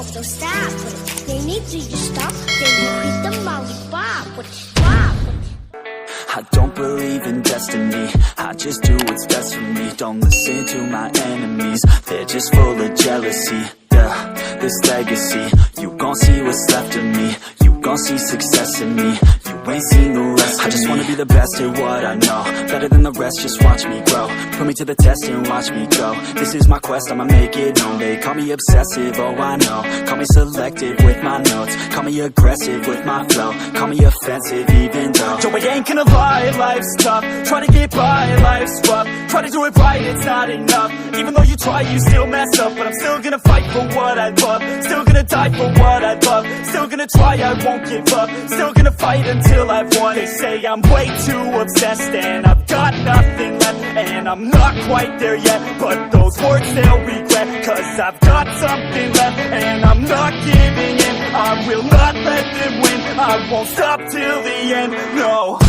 up, don't stop. They need to you stop, then you hit the lollipop. I don't believe in destiny, I just do what's best for me. Don't listen to my enemies, they're just full of jealousy. Yeah, this legacy, you gon' see what's left of me. You gon' see success in me, you ain't seen the rest of me. I just wanna be the best at what I know, better than the rest, just watch me grow. Put me to the test and watch me go. This is my quest, I'ma make it known. They call me obsessive, oh I know. Call me selective with my notes, call me aggressive with my flow. Call me offensive even though Joe, I ain't gonna lie, life's tough. Try to get by, life's rough. Try to do it right, it's not enough. Even though you try, you still mess up. But I'm still gonna fight for what I love. Still gonna die for what I love. Still gonna try, I won't give up. Still gonna fight until I've won. They say I'm way too obsessed and I've got nothing left, and I'm not quite there yet, but those words they'll regret. Cause I've got something left and I'm not giving in. I will not let them win, I won't stop till the end, no.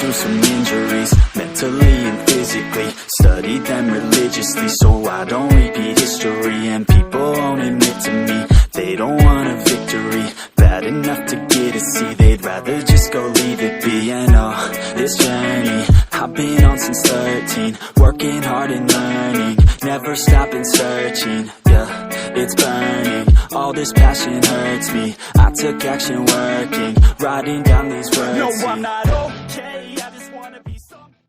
Some injuries, mentally and physically. Studied them religiously so I don't repeat history. And people won't admit to me they don't want a victory. Bad enough to get a C, they'd rather just go leave it be. And oh, this journey I've been on since 13, working hard and learning, never stopping searching. Yeah, it's burning, all this passion hurts me. I took action working, writing down these words. No, I'm not over